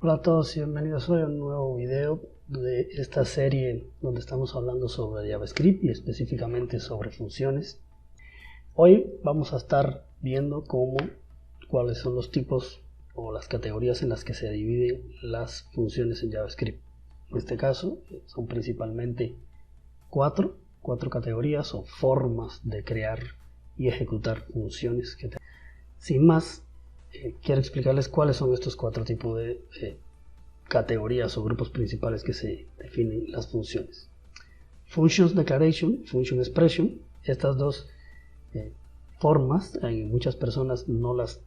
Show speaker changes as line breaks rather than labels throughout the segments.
Hola a todos y bienvenidos hoy a un nuevo video de esta serie donde estamos hablando sobre JavaScript y específicamente sobre funciones. Hoy vamos a estar viendo cuáles son los tipos o las categorías en las que se dividen las funciones en JavaScript. En este caso son principalmente cuatro categorías o formas de crear y ejecutar funciones. Sin más, quiero explicarles cuáles son estos cuatro tipos de categorías o grupos principales que se definen las funciones. Functions Declaration, Function Expression. Estas dos formas, muchas personas no las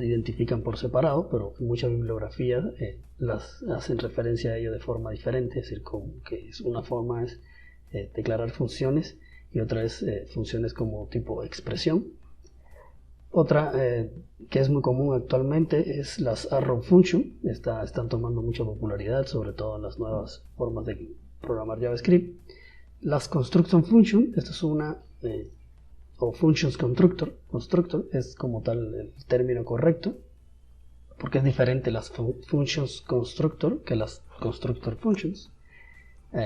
identifican por separado, pero en mucha bibliografía las hacen referencia a ello de forma diferente, es decir, como que una forma es declarar funciones y otra es funciones como tipo expresión. Otra que es muy común actualmente es las arrow function. Están tomando mucha popularidad, sobre todo en las nuevas formas de programar JavaScript. Las construction function, esta es una o functions constructor es como tal el término correcto, porque es diferente las functions constructor que las constructor functions.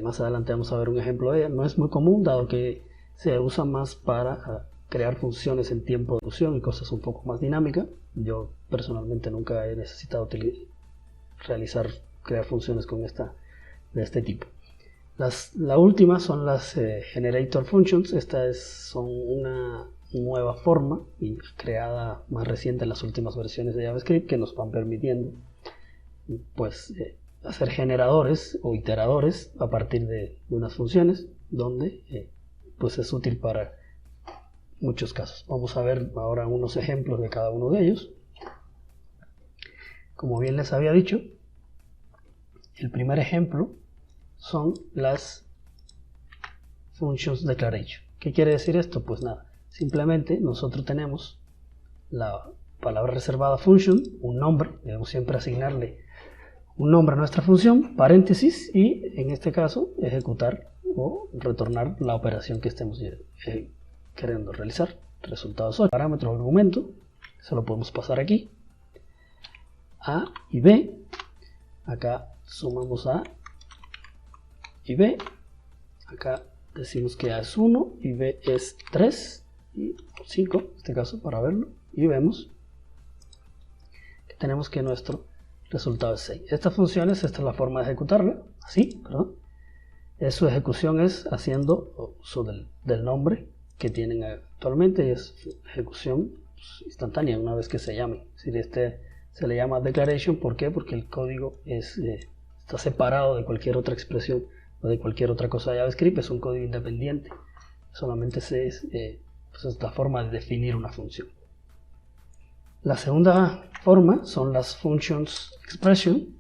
Más adelante vamos a ver un ejemplo de ella. No es muy común, dado que se usa más para crear funciones en tiempo de ejecución y cosas un poco más dinámicas. Yo personalmente nunca he necesitado crear funciones de este tipo. La última son las generator functions. Son una nueva forma creada más reciente en las últimas versiones de JavaScript que nos van permitiendo hacer generadores o iteradores a partir de unas funciones, donde es útil para muchos casos. Vamos a ver ahora unos ejemplos de cada uno de ellos. Como bien les había dicho, el primer ejemplo son las functions declaration. ¿Qué quiere decir esto? Pues nada, simplemente nosotros tenemos la palabra reservada function, un nombre, debemos siempre asignarle un nombre a nuestra función, paréntesis, y en este caso ejecutar o retornar la operación que estemos queriendo realizar. Resultados 8. Parámetro argumento, se lo podemos pasar aquí. A y B. Acá sumamos A y B. Acá decimos que A es 1 y B es 3 y 5, en este caso, para verlo. Y vemos que tenemos que nuestro resultado es 6. Esta es la forma de ejecutarla. Así, perdón. Su ejecución es haciendo uso del nombre que tienen actualmente, y es ejecución instantánea una vez que se llame. Es decir, se le llama declaration. ¿Por qué? Porque el código está separado de cualquier otra expresión o de cualquier otra cosa de JavaScript. Es un código independiente, solamente es la forma de definir una función. La segunda forma son las functions expression,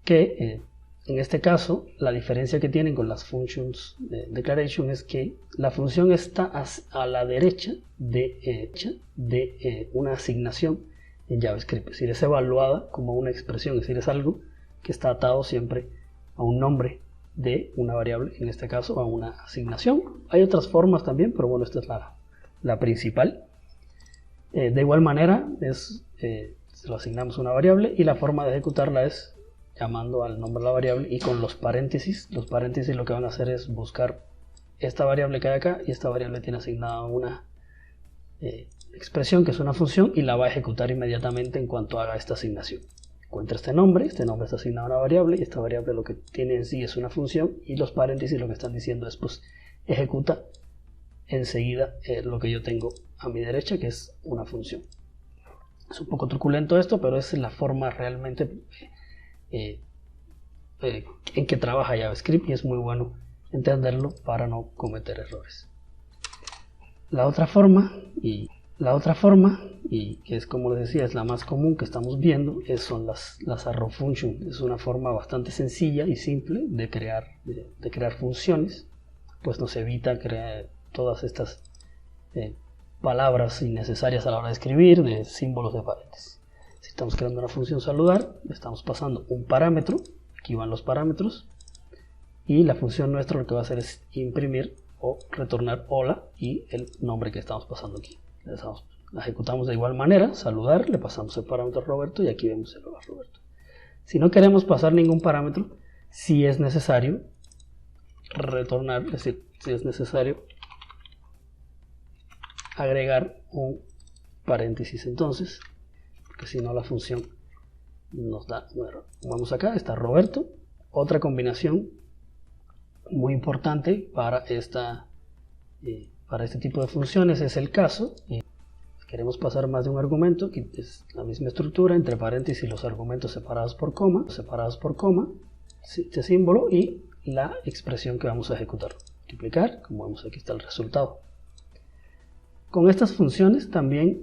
que en este caso, la diferencia que tienen con las functions declaration es que la función está a la derecha de una asignación en JavaScript. Es decir, es evaluada como una expresión, es decir, es algo que está atado siempre a un nombre de una variable, en este caso a una asignación. Hay otras formas también, pero bueno, esta es la principal. De igual manera, se lo asignamos a una variable y la forma de ejecutarla es llamando al nombre de la variable y con los paréntesis. Los paréntesis lo que van a hacer es buscar esta variable que hay acá, y esta variable tiene asignada una expresión que es una función, y la va a ejecutar inmediatamente en cuanto haga esta asignación. Encuentra este nombre está asignado a una variable, y esta variable lo que tiene en sí es una función, y los paréntesis lo que están diciendo es ejecuta enseguida lo que yo tengo a mi derecha, que es una función. Es un poco truculento esto, pero es la forma realmente en que trabaja JavaScript, y es muy bueno entenderlo para no cometer errores. La otra forma, y que es, como les decía, es la más común que estamos viendo, son las arrow functions. Es una forma bastante sencilla y simple de crear funciones, pues nos evita crear todas estas palabras innecesarias a la hora de escribir, de símbolos de paréntesis. Si estamos creando una función saludar, le estamos pasando un parámetro, aquí van los parámetros, y la función nuestra lo que va a hacer es imprimir o retornar hola y el nombre que estamos pasando aquí. La ejecutamos de igual manera, saludar, le pasamos el parámetro Roberto, y aquí vemos el hola Roberto. Si no queremos pasar ningún parámetro, si es necesario retornar, es decir, si es necesario agregar un paréntesis entonces, porque si no la función nos da un error. Vamos acá, está Roberto. Otra combinación muy importante para este tipo de funciones es el caso. Queremos pasar más de un argumento, que es la misma estructura, entre paréntesis los argumentos separados por coma, este símbolo y la expresión que vamos a ejecutar. Multiplicar, como vemos aquí está el resultado. Con estas funciones también,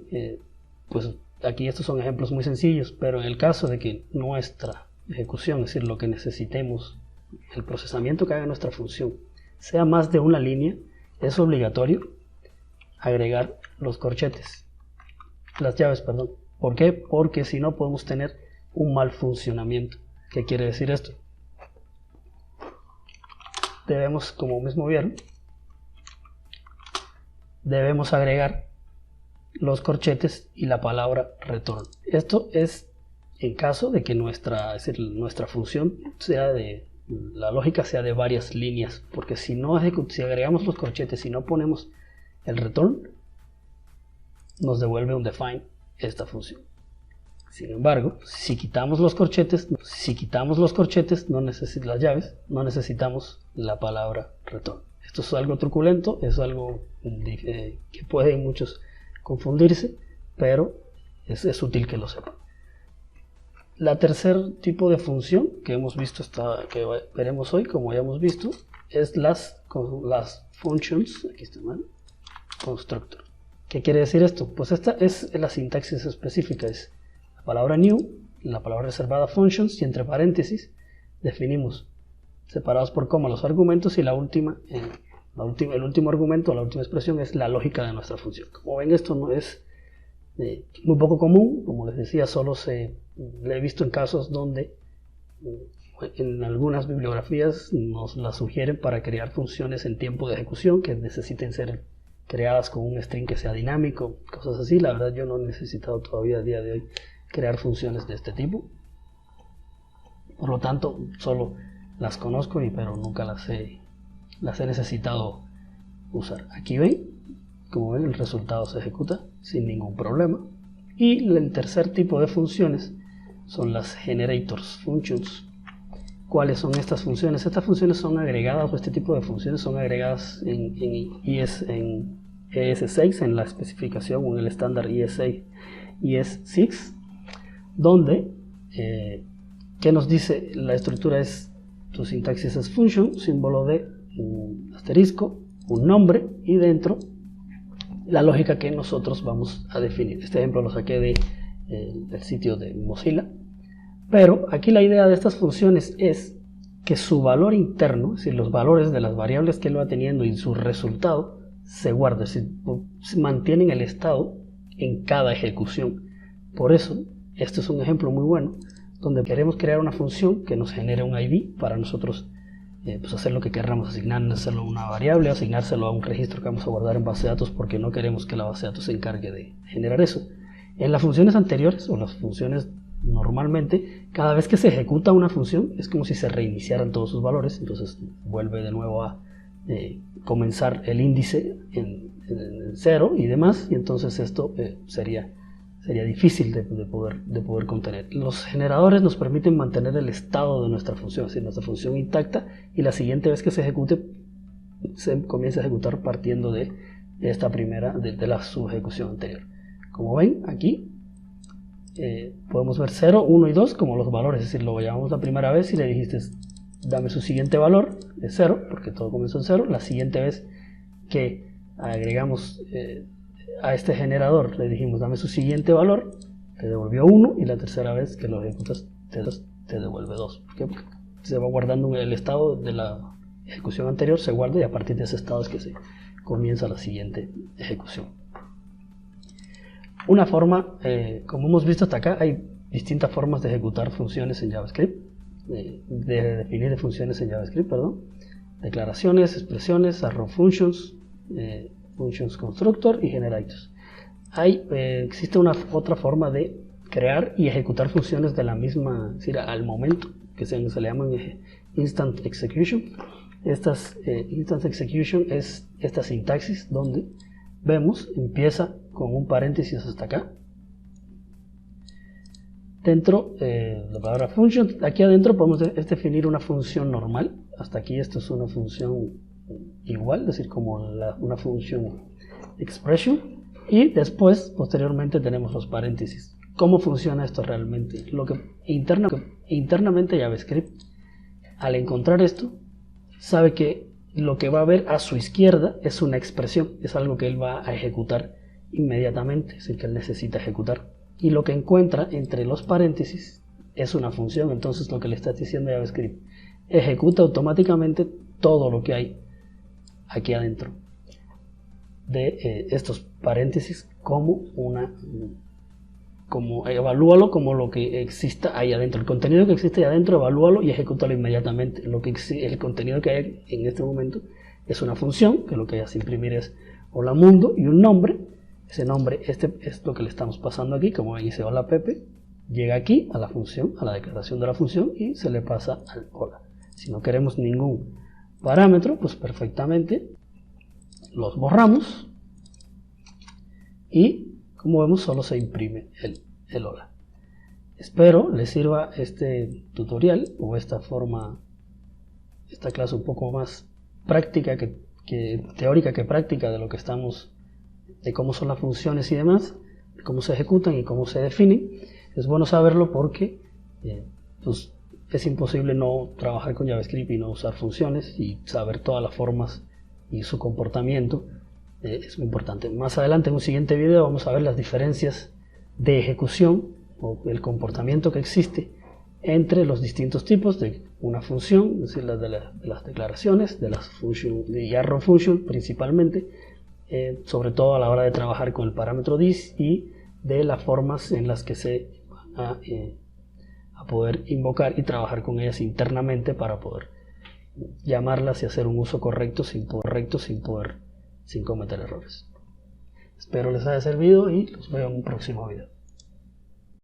pues aquí estos son ejemplos muy sencillos, pero en el caso de que nuestra ejecución, es decir, lo que necesitemos, el procesamiento que haga nuestra función, sea más de una línea, es obligatorio agregar los corchetes, las llaves, perdón. ¿Por qué? Porque si no podemos tener un mal funcionamiento. ¿Qué quiere decir esto? Debemos, como mismo vieron, debemos agregar los corchetes y la palabra return. Esto es en caso de que nuestra función sea la lógica sea de varias líneas, porque si agregamos los corchetes y no ponemos el return, nos devuelve un define esta función. Sin embargo, si quitamos los corchetes, las llaves, no necesitamos la palabra return. Esto es algo truculento, es algo que puede muchos confundirse, pero es útil que lo sepan. La tercer tipo de función que hemos visto, que veremos hoy, como ya hemos visto, es las functions, aquí está mal, constructor. ¿Qué quiere decir esto? Pues esta es la sintaxis específica, es la palabra new, la palabra reservada functions y entre paréntesis definimos separados por coma los argumentos y el último argumento, la última expresión es la lógica de nuestra función. Como ven, esto no es muy poco común, como les decía, solo le he visto en casos donde en algunas bibliografías nos la sugieren para crear funciones en tiempo de ejecución que necesiten ser creadas con un string que sea dinámico, cosas así. La verdad yo no he necesitado todavía a día de hoy crear funciones de este tipo, por lo tanto solo las conozco pero nunca las he necesitado usar. Aquí ven, como ven, el resultado se ejecuta sin ningún problema. Y el tercer tipo de funciones son las generators functions. ¿Cuáles son estas funciones? Estas funciones son agregadas, o este tipo de funciones son agregadas en ES6, en la especificación o en el estándar ES6, donde, ¿qué nos dice? La estructura tu sintaxis es function, símbolo de un asterisco, un nombre y dentro la lógica que nosotros vamos a definir. Este ejemplo lo saqué del sitio de Mozilla, pero aquí la idea de estas funciones es que su valor interno, es decir, los valores de las variables que él va teniendo y su resultado se guarda, es decir, se mantienen el estado en cada ejecución. Por eso, este es un ejemplo muy bueno donde queremos crear una función que nos genere un ID para nosotros hacer lo que queramos, asignárselo a una variable, asignárselo a un registro que vamos a guardar en base de datos, porque no queremos que la base de datos se encargue de generar eso. En las funciones anteriores, o las funciones normalmente, cada vez que se ejecuta una función es como si se reiniciaran todos sus valores, entonces vuelve de nuevo a comenzar el índice en 0 y demás, y entonces esto sería difícil de poder contener. Los generadores nos permiten mantener el estado de nuestra función, es decir, nuestra función intacta, y la siguiente vez que se ejecute se comienza a ejecutar partiendo de esta primera, de la subejecución anterior. Como ven aquí podemos ver 0, 1 y 2 como los valores, es decir, lo llamamos la primera vez y le dijiste dame su siguiente valor, es 0, porque todo comenzó en 0. La siguiente vez que agregamos a este generador le dijimos dame su siguiente valor, te devolvió 1, y la tercera vez que lo ejecutas te devuelve 2. ¿Por qué? Porque se va guardando el estado de la ejecución anterior, se guarda, y a partir de ese estado es que se comienza la siguiente ejecución. Una forma, como hemos visto hasta acá, hay distintas formas de ejecutar funciones en JavaScript, de definir funciones en JavaScript, declaraciones, expresiones, arrow functions, functions constructor y generators. Existe otra forma de crear y ejecutar funciones de la misma, es decir, al momento, que se le llaman instant execution. Estas instant execution es esta sintaxis donde vemos, empieza con un paréntesis hasta acá. Dentro de la palabra function, aquí adentro podemos definir una función normal. Hasta aquí esto es una función igual, es decir, como una función expression. Y después, posteriormente, tenemos los paréntesis. ¿Cómo funciona esto realmente? Lo que internamente JavaScript, al encontrar esto, sabe que lo que va a ver a su izquierda es una expresión, es algo que él va a ejecutar inmediatamente, es decir, que él necesita ejecutar. Y lo que encuentra entre los paréntesis es una función. Entonces lo que le está diciendo JavaScript, ejecuta automáticamente todo lo que hay aquí adentro de estos paréntesis evalúalo como lo que exista ahí adentro. El contenido que existe ahí adentro, evalúalo y ejecútalo inmediatamente. El contenido que hay en este momento es una función, que lo que hace imprimir es hola mundo y un nombre. Ese nombre, es lo que le estamos pasando aquí, como dice hola Pepe, llega aquí a la función, a la declaración de la función y se le pasa al hola. Si no queremos ningún parámetro, pues perfectamente los borramos y como vemos solo se imprime el hola. Espero les sirva este tutorial o esta clase un poco más práctica teórica que práctica de lo que de cómo son las funciones y demás, de cómo se ejecutan y cómo se definen. Es bueno saberlo porque pues es imposible no trabajar con JavaScript y no usar funciones, y saber todas las formas y su comportamiento es muy importante. Más adelante en un siguiente video vamos a ver las diferencias de ejecución o el comportamiento que existe entre los distintos tipos de una función, es decir, de las declaraciones, de las funciones de arrow function principalmente, sobre todo a la hora de trabajar con el parámetro this y de las formas en las que se va a poder invocar y trabajar con ellas internamente para poder llamarlas y hacer un uso correcto sin cometer errores. Espero les haya servido y los veo en un próximo video.